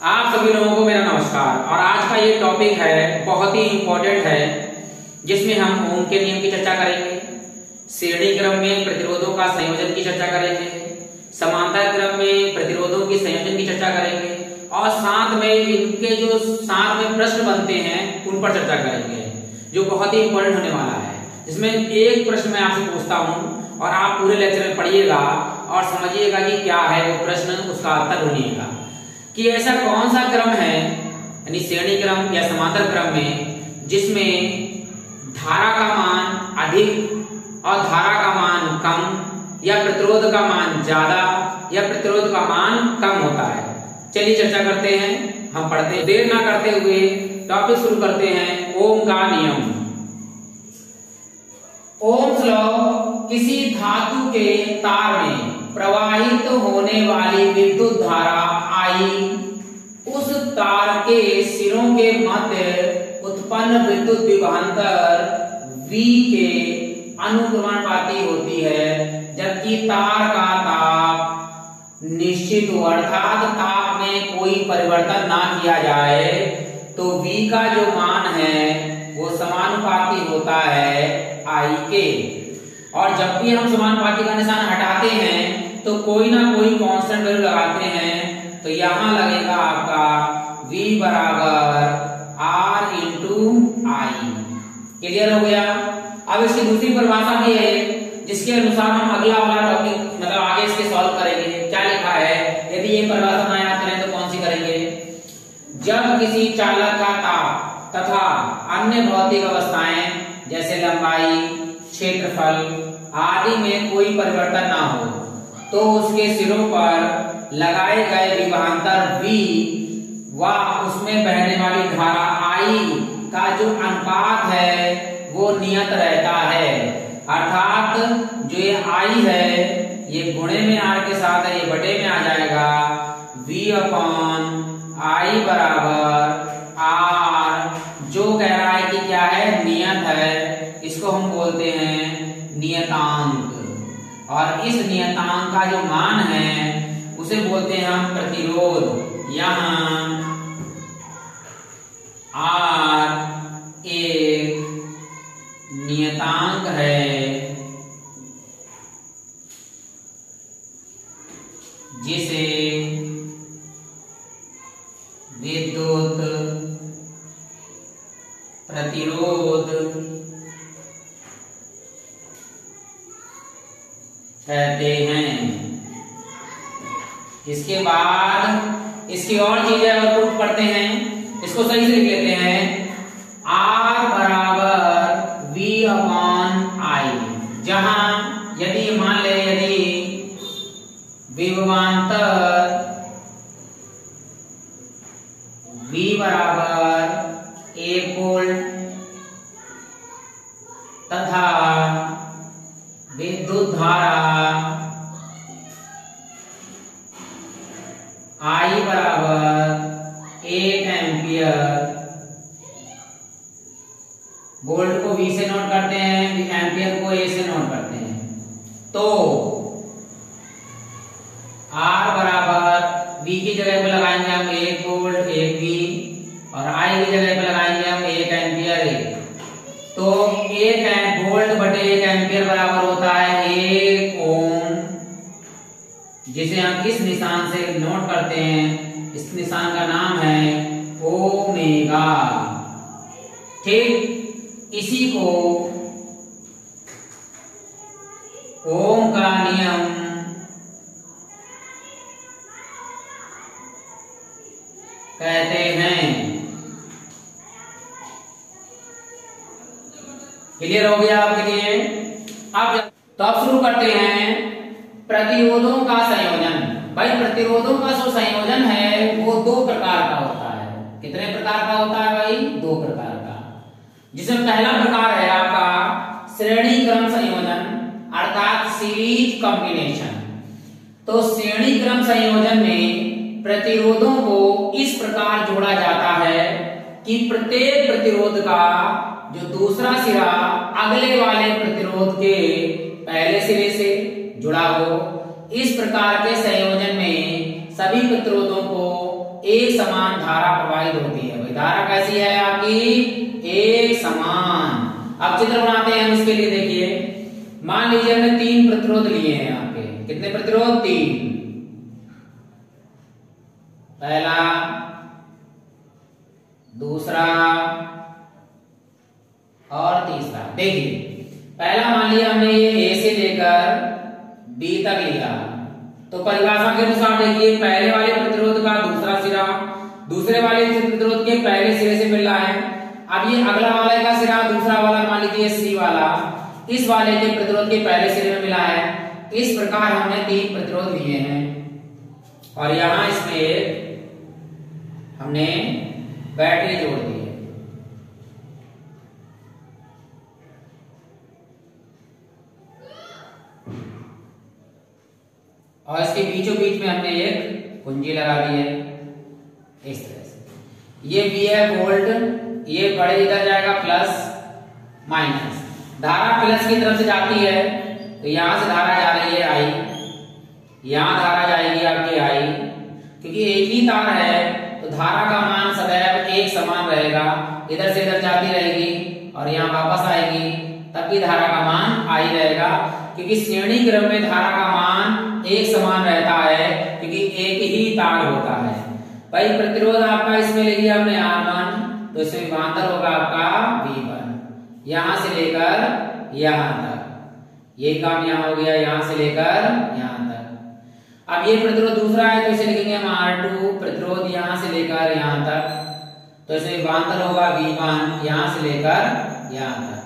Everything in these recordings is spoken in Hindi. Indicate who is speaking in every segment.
Speaker 1: आप सभी लोगों को मेरा नमस्कार। और आज का ये टॉपिक है बहुत ही इम्पोर्टेंट है, जिसमें हम ओम के नियम की चर्चा करेंगे, श्रेणी क्रम में प्रतिरोधों का संयोजन की चर्चा करेंगे, समांतर क्रम में प्रतिरोधों की संयोजन की चर्चा करेंगे और साथ में इनके जो साथ में प्रश्न बनते हैं उन पर चर्चा करेंगे, जो बहुत ही इम्पोर्टेंट होने वाला है। जिसमें एक प्रश्न मैं आपसे पूछता हूँ और आप पूरे लेक्चर में पढ़िएगा और समझिएगा कि क्या है वो प्रश्न, उसका उत्तर ढूंढिएगा कि ऐसा कौन सा क्रम है, यानी श्रेणी क्रम या समांतर क्रम में, जिसमें धारा का मान अधिक और धारा का मान कम या प्रतिरोध का मान ज्यादा या प्रतिरोध का मान कम होता है। चलिए चर्चा करते हैं, हम पढ़ते हैं। देर ना करते हुए टॉपिक शुरू करते हैं। ओम का नियम। ओम्स लॉ किसी धातु के तार में प्रवाहित होने वाली विद्युत धारा I उस तार के सिरों के मध्य उत्पन्न विद्युत विभवांतर V के अनुक्रमणपाती होती है, जबकि तार का ताप निश्चित हो, अर्थात ताप में कोई परिवर्तन ना किया जाए तो V का जो मान है वो समानुपाती होता है I के। और जब भी हम समानुपाती का निशान हटाते हैं तो कोई ना कोई कांस्टेंट वैल्यू लगाते हैं, तो यहां लगेगा आपका V बराबर R इंटू I। क्लियर हो गया। अब इसकी दूसरी परिभाषा भी है, जिसके अनुसार हम अगला वाला टॉपिक मतलब आगे इसके सॉल्व करेंगे। क्या लिखा है, यदि ये परिभाषा ना याद करें तो कौन सी करेंगे। जब किसी चालक का ताप तथा अन्य भौतिक अवस्थाएं जैसे लंबाई, क्षेत्रफल आदि में कोई परिवर्तन ना हो तो उसके सिरों पर लगाए गए विभवांतर V व उसमें बहने वाली धारा I का जो अनुपात है वो नियत रहता है। अर्थात जो ये I है ये गुणे में R के साथ है, ये बटे में आ जाएगा। V अपॉन I बराबर R, जो कह रहा है कि क्या है, नियत है। इसको हम बोलते हैं नियतांक, और इस नियतांक का जो मान है उसे बोलते हैं हम प्रतिरोध। यहाँ R एक नियतांक है जिसे विद्युत प्रतिरोध कहते हैं। इसके बाद इसकी और चीजें और प्रूफ करते हैं, इसको सही से लिख लेते हैं। R बराबर V अपॉन I, जहां यदि मान ले यदि विभवांतर V बराबर 1 वोल्ट तथा विद्युत धारा I बराबर 1 एम्पियर। वोल्ट को V से नोट करते हैं, एम्पियर को A से नोट करते हैं। तो R बराबर V की जगह पे लगाएंगे हम 1 वोल्ट 1 V, और I की जगह पे लगाएंगे हम 1 एम्पियर। तो 1 वोल्ट बटे 1 एम्पियर बराबर होता है 1 ओम, जिसे हम किस निशान से नोट करते हैं, इस निशान का नाम है ओमेगा। ठीक, इसी को ओम का नियम कहते हैं। क्लियर हो गया आपके लिए। अब शुरू करते हैं प्रतिरोधों का संयोजन। भाई प्रतिरोधों का जो संयोजन है वो 2 प्रकार का होता है। कितने प्रकार का होता है भाई, 2 प्रकार का। जिसमें पहला प्रकार है आपका श्रेणी क्रम संयोजन, अर्थात सीरीज कॉम्बिनेशन। तो श्रेणी क्रम संयोजन में प्रतिरोधों को इस प्रकार जोड़ा जाता है कि प्रत्येक प्रतिरोध का जो दूसरा सिरा अगले वाले प्रतिरोध के पहले सिरे से जुड़ा हो। इस प्रकार के संयोजन में सभी प्रतिरोधों को एक समान धारा प्रवाहित होती है। भाई धारा कैसी है आपकी? एक समान। अब चित्र बनाते हैं हम इसके लिए। देखिए मान लीजिए हमने 3 प्रतिरोध लिए हैं यहाँ पे। कितने प्रतिरोध? 3। पहला, दूसरा और तीसरा। देखिए पहला मान लिया हमने ये ए से लेकर बी तक लिया, तो परिभाषा के अनुसार देखिए पहले वाले प्रतिरोध का दूसरा सिरा दूसरे वाले प्रतिरोध के पहले सिरे से मिल रहा है। अब ये अगला वाले का सिरा दूसरा वाला मान लीजिए सी वाला इस वाले के प्रतिरोध के पहले सिरे में मिला है। इस प्रकार हमने 3 प्रतिरोध लिए हैं और यहां इसमें हमने बैटरी जोड़ दी है। और इसके बीचों बीच में हमने एक कुंजी लगा दी है इस तरह से। ये भी है वोल्ट, ये बड़े इधर जाएगा प्लस माइनस। धारा प्लस की तरफ से जाती है तो यहां से धारा जा रही है आई, यहां धारा जाएगी आपकी आई। क्योंकि एक ही तार है तो धारा का मान सदैव एक समान रहेगा, इधर से इधर जाती रहेगी और यहाँ वापस आएगी, तब भी धारा का मान आई रहेगा। क्योंकि श्रेणी क्रम में धारा का मान एक समान रहता है क्योंकि एक ही तार होता है। भाई प्रतिरोध आपका इसमें ले लिया हमने R1, तो इसमें विभवांतर होगा आपका V1 यहां से लेकर यहां तक। ये काम यहां हो गया, यहां से लेकर यहां तक। अब ये प्रतिरोध दूसरा है तो इसे लिखेंगे हम R2, प्रतिरोध यहां से लेकर यहां तक, तो इसमें विभवांतर होगा V1 यहां से लेकर यहां तक।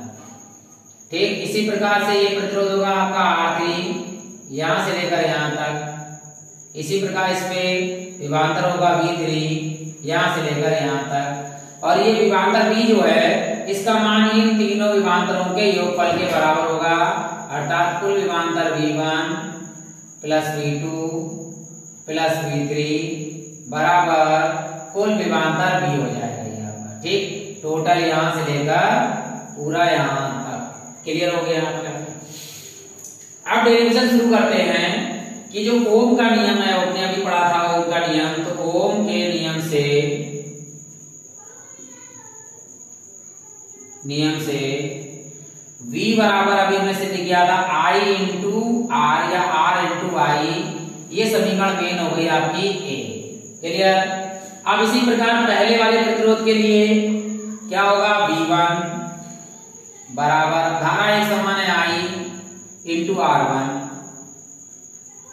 Speaker 1: ठीक इसी प्रकार से ये प्रतिरोध होगा आपका R3 यहां से लेकर यहां तक। इसी प्रकार इसमें विभवांतर होगा V3 यहां से लेकर यहां तक। और ये विभवांतर V जो है इसका मान इन तीनों विभवांतरों के योगफल के बराबर होगा, अर्थात कुल विभवांतर V1 plus V2 plus V3 बराबर कुल विभवांतर V हो जाएगा यहाँ पर। ठीक टोटल यहां से लेकर पूरा यहां तक। क्लियर हो गया आपका? अब डेरिवेशन शुरू करते हैं कि जो ओम का नियम है आपने अभी पढ़ा था ओम का नियम, तो ओम के नियम से V बराबर अभी हमने सिद्ध किया था I इंटू R या R इंटू I, ये समीकरण मेन हो गई आपकी A। क्लियर? अब इसी प्रकार पहले वाले प्रतिरोध के लिए क्या होगा? V1 बराबर धारा एक समान है I इंटू R1,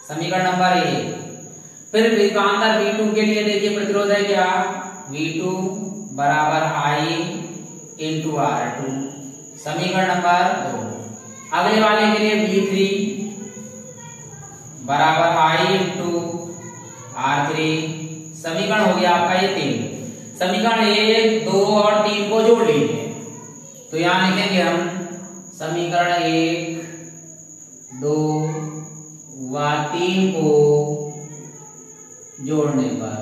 Speaker 1: समीकरण नंबर 1। फिर विभवांतर V2 के लिए देखिए प्रतिरोध है क्या? V2 बराबर I इंटू R2, समीकरण नंबर 2। अगले वाले के लिए V3 बराबर I इंटू R3, समीकरण हो गया आपका ये 3। समीकरण 1, 2 और 3 को जोड़ लीजिए, तो यहां लिखेंगे हम समीकरण 1, 2 व 3 को जोड़ने पर।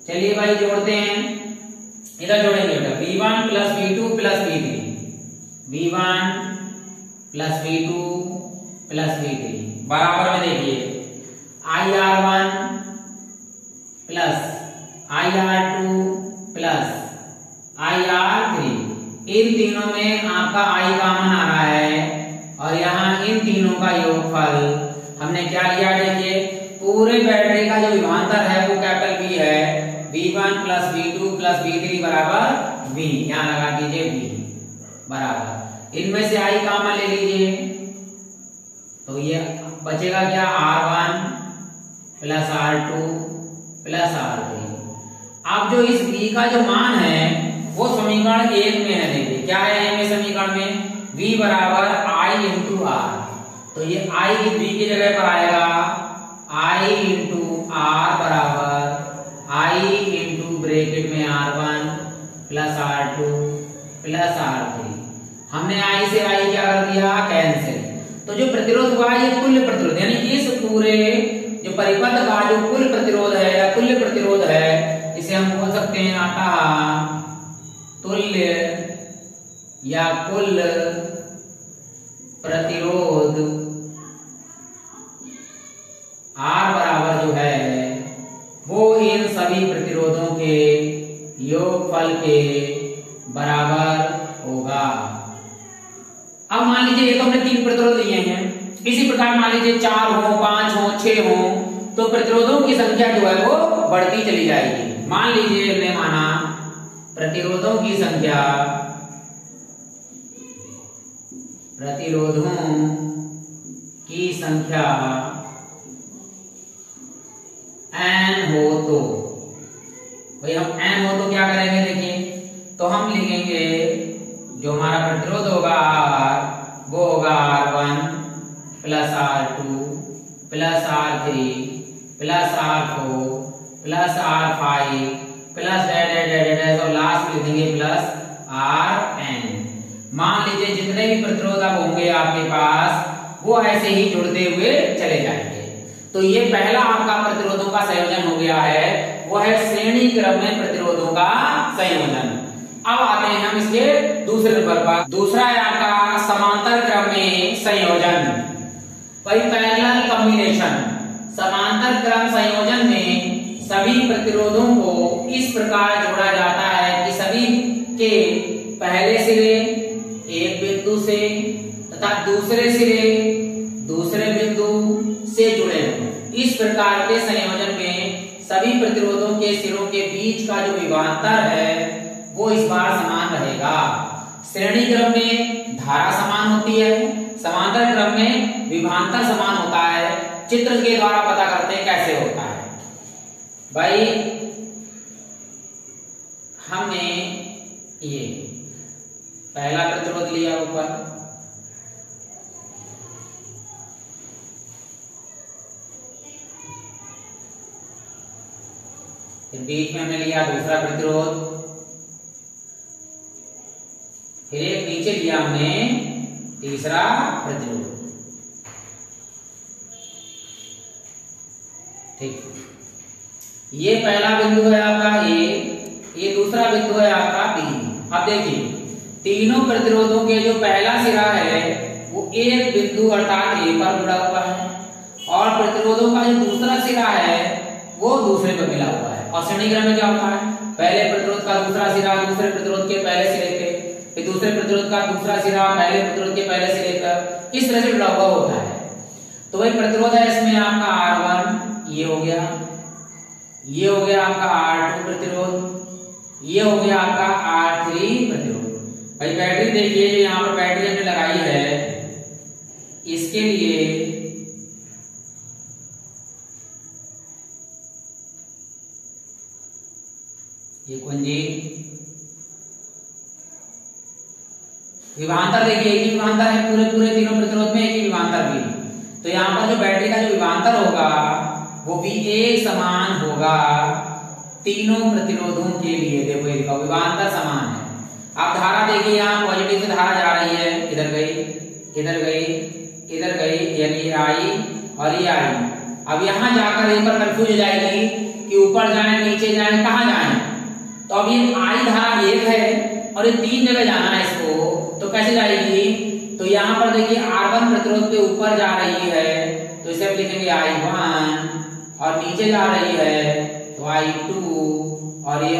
Speaker 1: चलिए भाई जोड़ते हैं, इधर जोड़ेंगे बेटा V1 plus V2 plus V3, V1 plus V2 plus V3 बराबर में देखिए IR1 plus IR2 plus IR3। इन तीनों में आपका I कॉमन आ रहा है और यहाँ इन तीनों का योगफल हमने क्या लिया? देखिए पूरे बैटरी का जो विभवांतर है वो कैपिटल V है, V1 plus V2 plus V3 बराबर V। यहाँ लगा दीजिए V बराबर, इनमें से I कॉमन ले लीजिए तो ये बचेगा क्या? R1 plus R2 plus R3। अब जो इस V का जो मान है वो समीकरण 1 में है। देखिए क्या है A में समीकरण में? V बराबर I इंटू R, तो ये I V की जगह पर आएगा I इंटू R बराबर I इंटू ब्रैकेट में R1 plus R2 plus R3। हमने I से I क्या कर दिया? कैंसिल। तो जो प्रतिरोध हुआ ये कुल प्रतिरोध, यानी इस पूरे जो परिपथ का जो कुल प्रतिरोध है या कुल प्रतिरोध है, इसे हम बोल सकते हैं अतः तुल्य या कुल प्रतिरोध R बराबर जो है वो इन सभी प्रतिरोधों के योगफल के बराबर होगा। अब मान लीजिए ये तो हमने 3 प्रतिरोध लिए हैं, इसी प्रकार मान लीजिए 4 हो, 5 हो, 6 हो, तो प्रतिरोधों की संख्या जो है वो बढ़ती चली जाएगी। मान लीजिए हमने माना प्रतिरोधों की संख्या n हो, तो भाई हम n हो तो क्या करेंगे, देखिए तो हम लिखेंगे जो हमारा प्रतिरोध होगा R वो होगा R1 plus R2 plus R3 plus R4 plus R5 plus dash और लास्ट में लिखेंगे प्लस Rn। मान लीजिए जितने भी प्रतिरोध अब होंगे आपके पास वो ऐसे ही जुड़ते हुए चले जाएंगे। तो ये पहला आपका प्रतिरोधों का संयोजन हो गया है, वो है श्रेणी क्रम में प्रतिरोधों का संयोजन। अब आते हैं हम इसके दूसरे नंबर पर। दूसरा है आपका समांतर क्रम में संयोजन, भाई पैरेलल कॉम्बिनेशन। समांतर क्रम संयोजन में सभी प्रतिरोधों को इस प्रकार जोड़ा जाता है कि सभी के पहले सिरे एक बिंदु से तथा दूसरे सिरे दूसरे बिंदु से जुड़े हों। इस प्रकार के संयोजन में सभी प्रतिरोधों के सिरों के बीच का जो विभवांतर है वो इस बार समान रहेगा। श्रेणी क्रम में धारा समान होती है, समांतर क्रम में विभवांतर समान होता है। चित्र के द्वारा पता करते हैं कैसे होता है। भाई हमने ये पहला प्रतिरोध लिया ऊपर, फिर बीच में हमने लिया दूसरा प्रतिरोध, फिर एक नीचे लिया हमने तीसरा प्रतिरोध। ठीक, ये पहला बिंदु है आपका ए, ये दूसरा बिंदु है आपका बी। अब देखिए तीनों प्रतिरोधों के जो पहला सिरा है वो एक बिंदु अर्थात ए पर जुड़ा हुआ है और प्रतिरोधों का जो दूसरा सिरा है वो दूसरे पर मिला हुआ है। और श्रेणी क्रम में क्या होता है, पहले प्रतिरोध का दूसरा सिरा दूसरे प्रतिरोध के पहले सिरे पे, फिर दूसरे प्रतिरोध का दूसरा सिरा पहले प्रतिरोध के पहले सिरे पर, इस तरह से जुड़ा हुआ होता है। तो वही प्रतिरोध है इसमें आपका R1 ये हो गया, ये हो गया आपका R2 प्रतिरोध, ये हो गया आपका R3 प्रतिरोध। भाई बैटरी देखिए जो यहाँ पर बैटरी हमने लगाई है इसके लिए ये कुंजी विभवांतर देखिए एक ही विभवांतर है, पूरे पूरे तीनों प्रतिरोध में एक ही विभवांतर भी। तो यहाँ पर जो बैटरी का जो विभवांतर होगा वो भी एक समान होगा तीनों प्रतिरोधों के लिए। देखो ये विभवांतर समान है। अब धारा देखिए यहाँ पॉजिटिव से धारा जा रही है, इधर गई इधर गई इधर गई, यानी ये आई और ये आई। अब यहाँ जाकर एक बार कंफ्यूज हो जाएगी कि ऊपर जाए नीचे जाए कहाँ जाए। तो अब ये आई धारा एक है और ये 3 जगह जाना है इसको, तो कैसे जाएगी। तो यहाँ पर देखिए R1 प्रतिरोध के ऊपर जा रही है तो इसे हम लिखेंगे I1 और नीचे जा रही है तो I2 और ये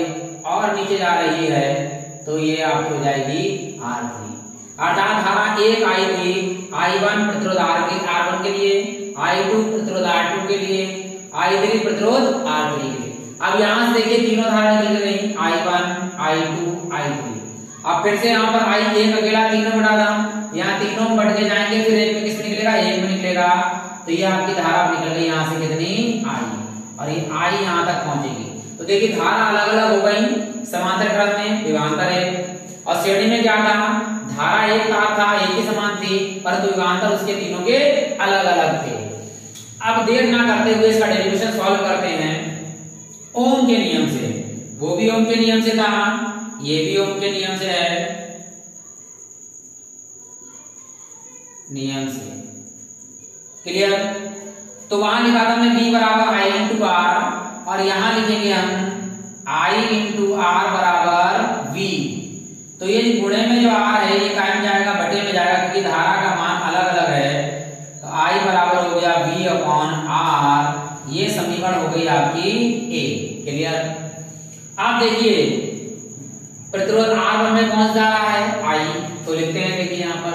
Speaker 1: और नीचे जा रही है तो ये आपकी हो जाएगी R3। अर्थात धारा एक आई थी I1 प्रतिरोध R1 के लिए, I2 प्रतिरोध R2 के लिए, I3 प्रतिरोध R3 के लिए। अब यहाँ से देखिए तीनों धारा निकल गई I1 I2 I3। अब फिर से यहाँ पर I1 अकेला तीनों बटा था, यहाँ तीनों में बढ़ के जाएंगे फिर एक में किस में निकलेगा, एक में निकलेगा। तो ये आपकी धारा निकल गई यहाँ से कितनी I और ये I यहाँ तक पहुंचेगी। तो देखिए धारा अलग अलग हो गई समांतर क्रम में, विभवांतर है। और श्रेणी में क्या था, धारा एक तार था एक ही समान थी परंतु विभवांतर उसके तीनों के अलग अलग थे। अब देर ना करते हुए इसका डेरिवेशन सॉल्व करते हैं ओम के नियम से। वो भी ओम के नियम से था, ये भी ओम के नियम से है, नियम से क्लियर। तो वहां लिखा था हमने V बराबर I इंटू R और यहां लिखेंगे हम I इंटू R बराबर V। तो ये गुणे में जो R है ये कायम जाएगा, बटे में जाएगा क्योंकि धारा का मान अलग अलग है। तो I बराबर हो गया V अपॉन R, ये समीकरण हो गई आपकी A। क्लियर। आप देखिए प्रतिरोध R1 में कौन सा धारा है I, तो लिखते हैं देखिए यहाँ पर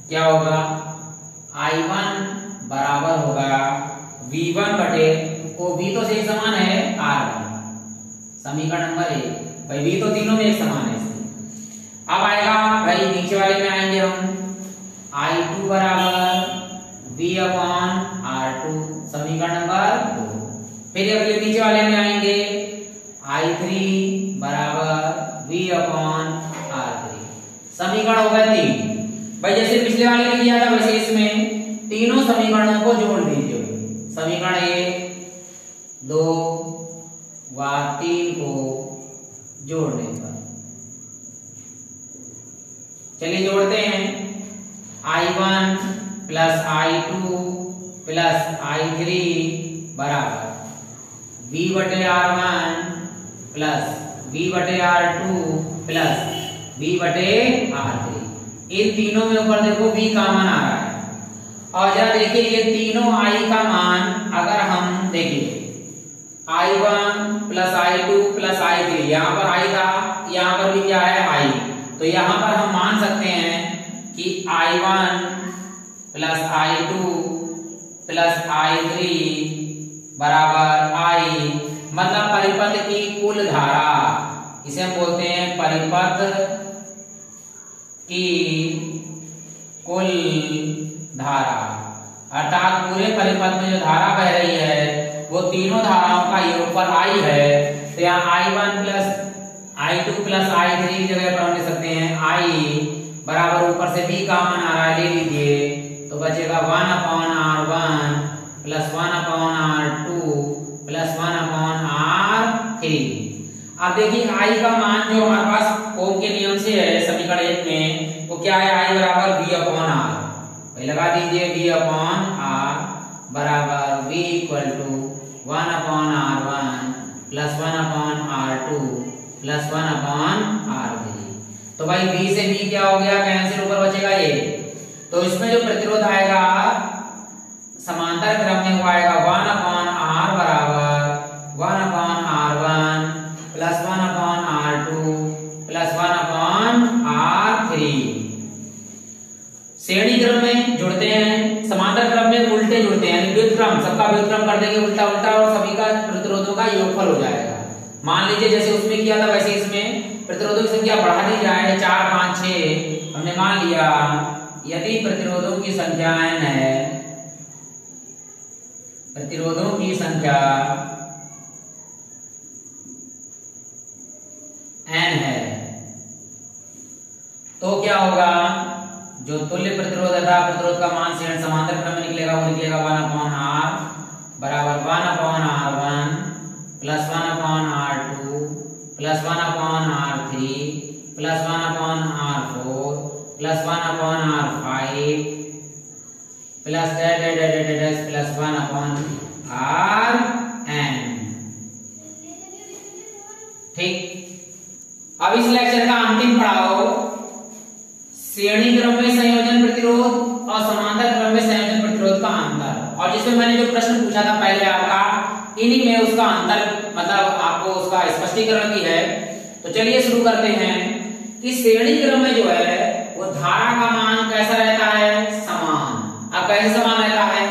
Speaker 1: क्या होगा I1 बराबर होगा V1 बटे वो V तो से एक समान है R1, समीकरण नंबर 1 भाई V तो तीनों में एक समान है। अब आएगा भाई नीचे वाले में आएंगे हम I2 बराबर V अपॉन R2, समीकरण नंबर 2। फिर अगले नीचे वाले में आएंगे I3 बराबर V अपॉन R3, समीकरण होगा 3। भाई जैसे पिछले वाले में किया था वैसे इसमें तीनों समीकरणों को जोड़ दीजिए। समीकरण 1 2 व 3 को जोड़ने पर चलिए जोड़ते हैं I1 plus I2 plus I3 बराबर V बटे R1 प्लस V बटे R2 प्लस V बटे R3। इन तीनों में ऊपर देखो V का मान आ रहा है और जरा देखिए ये तीनों I का मान अगर हम देखिए I1 plus I2 plus I3, यहाँ पर I था यहाँ पर भी क्या है I, तो यहाँ पर हम मान सकते हैं कि I1 plus I2 plus I3 बराबर I, मतलब परिपथ की कुल धारा, इसे हम बोलते हैं परिपथ की कुल धारा, अर्थात पूरे परिपथ में जो धारा बह रही है वो तीनों धाराओं का योगफल I है। तो यहाँ I1 plus I2 plus I3 की जगह पर हम लिख सकते हैं I बराबर ऊपर से B का मान आ रहा है, ले लीजिए तो बचेगा 1 upon R1 plus 1 upon R2 plus 1 upon R3। अब देखिए I का मान जो हमारे पास ओम के नियम से है समीकरण 1 में, वो क्या है I बराबर V अपॉन R, लगा दीजिए V अपॉन R बराबर V equal to 1 upon R1 plus 1 upon R2 plus 1 upon R3। तो भाई V से V क्या हो गया, कैंसिल, ऊपर बचेगा ये। तो इसमें जो प्रतिरोध आएगा समांतर क्रम में वो आएगा 1 अपॉन R बराबर 1 upon R1 plus 1 upon R2 plus 1 upon R3। श्रेणी क्रम में जुड़ते हैं, समांतर क्रम में उल्टे जुड़ते हैं, व्युत्क्रम, सबका व्युत्क्रम कर देंगे उल्टा उल्टा और सभी का प्रतिरोधों का योगफल हो जाएगा। मान लीजिए जैसे उसमें किया था वैसे इसमें प्रतिरोधों की संख्या बढ़ा दी जाए 4 5 6, हमने मान लिया यदि प्रतिरोधों की संख्या n है, प्रतिरोधों की संख्या n है तो क्या होगा, जो तुल्य प्रतिरोध था प्रतिरोध का मान श्रेणी समांतर क्रम में निकलेगा वो निकलेगा 1 अपॉन R बराबर 1 upon R1 plus 1 upon R2 plus 1 upon R3 plus 1 upon R4 plus 1 upon R5 plus plus 1 upon Rn। ठीक, अब इस लेक्चर का अंतिम पड़ाव श्रेणी क्रम में संयोजन प्रतिरोध और समांतर क्रम में संयोजन प्रतिरोध का अंतर, और जिसमें मैंने जो प्रश्न पूछा था पहले आपका, इन्हीं में उसका अंतर मतलब आपको उसका स्पष्टीकरण भी है। तो चलिए शुरू करते हैं कि श्रेणी क्रम में जो है वो धारा का मान कैसा रहता है, समान। अब कैसे समान रहता है,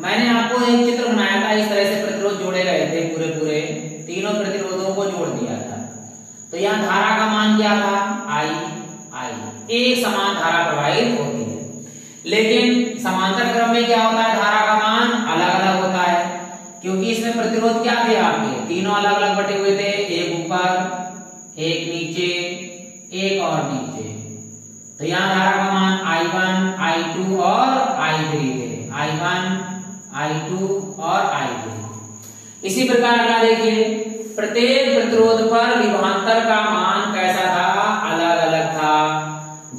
Speaker 1: मैंने आपको एक चित्र बनाया था, इस तरह से प्रतिरोध जोड़े गए थे, पूरे पूरे तीनों प्रतिरोधों को जोड़ दिया था। तो यहाँ धारा का मान क्या था, I एक समान धारा प्रवाहित होती है। लेकिन समांतर क्रम में क्या होता है, धारा का मान अलग अलग होता है, क्योंकि इसमें प्रतिरोध क्या थे आपके, तीनों अलग अलग बटे हुए थे, एक ऊपर एक नीचे एक और नीचे। तो यहाँ धारा का मान I1 I2 और I3 थे, I1 I2 और I3। इसी प्रकार अगला देखिए, प्रत्येक प्रतिरोध पर विभवांतर का मान कैसा था, अलग अलग था।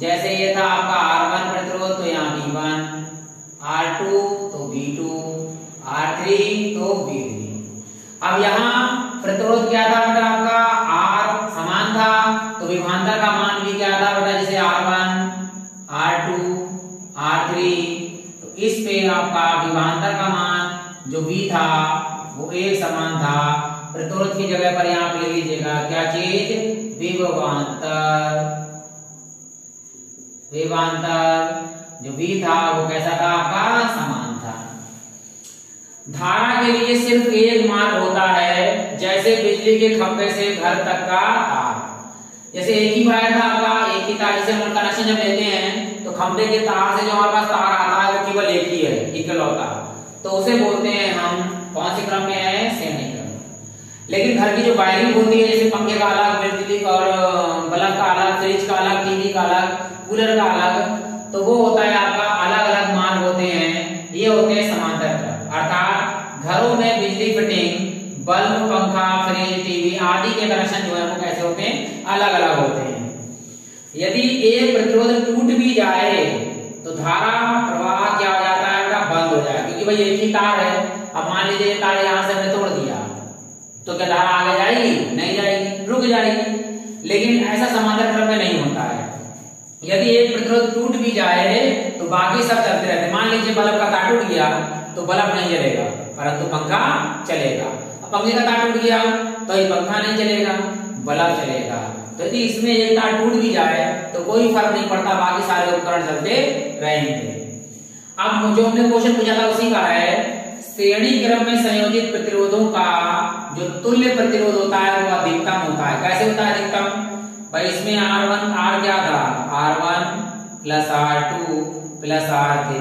Speaker 1: जैसे ये था आपका R1 प्रतिरोध तो यहाँ V1, R2 तो V2, R3 तो V3। अब यहाँ प्रतिरोध क्या था बेटा आपका, R समान था तो विभवांतर का मान भी क्या था बेटा, जैसे R1 R2 R3, तो इस पे आपका विभवांतर का मान जो V था वो एक समान था, प्रतिरोध की जगह पर यहाँ पे ले लीजिएगा क्या चीज, विभवांतर। विभवांतर जो V था वो कैसा था आपका, समान था। धारा के लिए सिर्फ एक मान होता है, जैसे बिजली के खंभे से घर तक का तार। जैसे एक ही वायर था आपका, एक ही तार, जैसे हम कनेक्शन जब लेते हैं तो खंभे के तार से जो हमारे पास तार आता है वो केवल एक ही है, इकलौता, तो उसे बोलते हैं हम कौन से क्रम में है, श्रेणी क्रम। लेकिन घर की जो वायरिंग होती है, जैसे पंखे का अलग, बिजली और बल्ब का अलग, फ्रिज का अलग, टीवी का अलग, कूलर का अलग, तो वो होता है आपका अलग अलग मान होते हैं, ये होते हैं समांतर क्रम। अर्थात घरों में बिजली फिटिंग, बल्ब, पंखा, फ्रिज, टीवी आदि के कनेक्शन जो है वो कैसे होते हैं, अलग अलग होते हैं। यदि एक प्रतिरोध टूट भी जाए तो धारा प्रवाह क्या हो जाता है, बंद हो जाए, क्योंकि भाई एक ही तार है। अब मान लीजिए तार यहाँ से हमने तोड़ दिया तो क्या धारा आगे जाएगी, नहीं जाएगी, रुक जाएगी। लेकिन ऐसा समांतर क्रम में नहीं होता है। यदि एक प्रतिरोध टूट भी जाए तो बाकी सब चलते रहते हैं। मान लीजिए बल्ब का तार टूट गया तो बल्ब नहीं जलेगा, परंतु पंखा चलेगा। पंखे का तार टूट गया तो ये पंखा नहीं चलेगा, बल्ब चलेगा। तो यदि इसमें एक तार टूट भी जाए तो कोई फर्क नहीं पड़ता, बाकी सारे उपकरण चलते रहेंगे। अब जो हमने क्वेश्चन पूछा था उसी का है, श्रेणी क्रम में संयोजित प्रतिरोधों का जो तुल्य प्रतिरोध होता है वो अधिकतम होता है। कैसे होता है अधिकतम, भाई इसमें R1 क्या था, R1 plus R2 plus R3,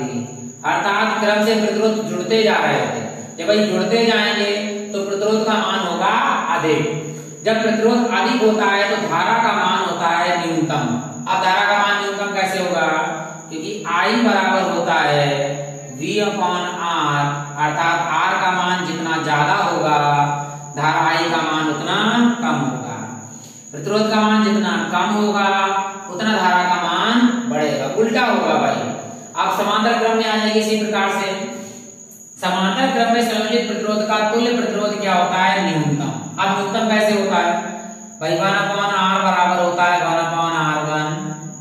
Speaker 1: अर्थात क्रम से प्रतिरोध जुड़ते जा रहे थे। जब भाई जुड़ते जाएंगे तो प्रतिरोध का मान होगा अधिक। जब प्रतिरोध अधिक होता है तो धारा का मान होता है न्यूनतम। अब धारा का मान न्यूनतम कैसे होगा, क्योंकि I बराबर होता है V/R, अर्थात R का मान जितना ज्यादा होगा धारा I का मान उतना कम होगा। प्रतिरोध का मान जितना कम होगा उतना धारा का मान बढ़ेगा, उल्टा होगा भाई। अब समांतर क्रम में आ जाएगी इसी प्रकार से। समांतर क्रम में संयोजित प्रतिरोध का तुल्य प्रतिरोध क्या होता है, न्यूनतम। अब न्यूनतम कैसे होता है भाई, 1/R बराबर होता है 1/R1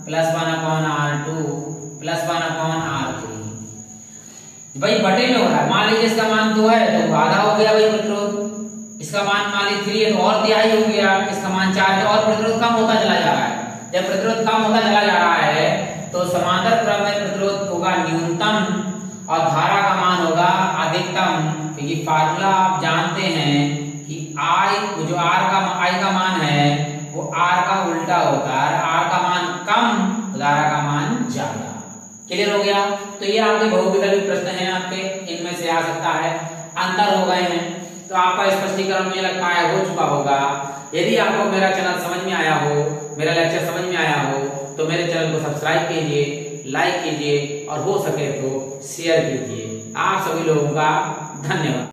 Speaker 1: plus 1/R2 plus 1/R3। भाई बटे में हो रहा है। मान लीजिए इसका मान 2 है तो आधा हो गया भाई प्रतिरोध, इसका मान मान लीजिए 3 है तो और तिहाई हो गया, इसका मान 4 है और प्रतिरोध कम होता चला जा रहा है। जब प्रतिरोध कम होता चला जा रहा है तो समांतर क्रम में प्रतिरोध होगा न्यूनतम और धारा का मान होगा अधिकतम, क्योंकि फार्मूला आप जानते हैं कि I जो I का मान है वो R का उल्टा होता है। R का मान कम तो धारा का मान ज्यादा। क्लियर हो गया। तो ये आपके बहुविकल्पी प्रश्न हैं, आपके इनमें से आ सकता है। अंतर हो गए हैं तो आपका स्पष्टीकरण मुझे लगता है हो चुका होगा। यदि आपको मेरा चैनल समझ में आया हो, मेरा लेक्चर समझ में आया हो तो मेरे चैनल को सब्सक्राइब कीजिए, लाइक कीजिए और हो सके तो शेयर कीजिए। आप सभी लोगों का धन्यवाद।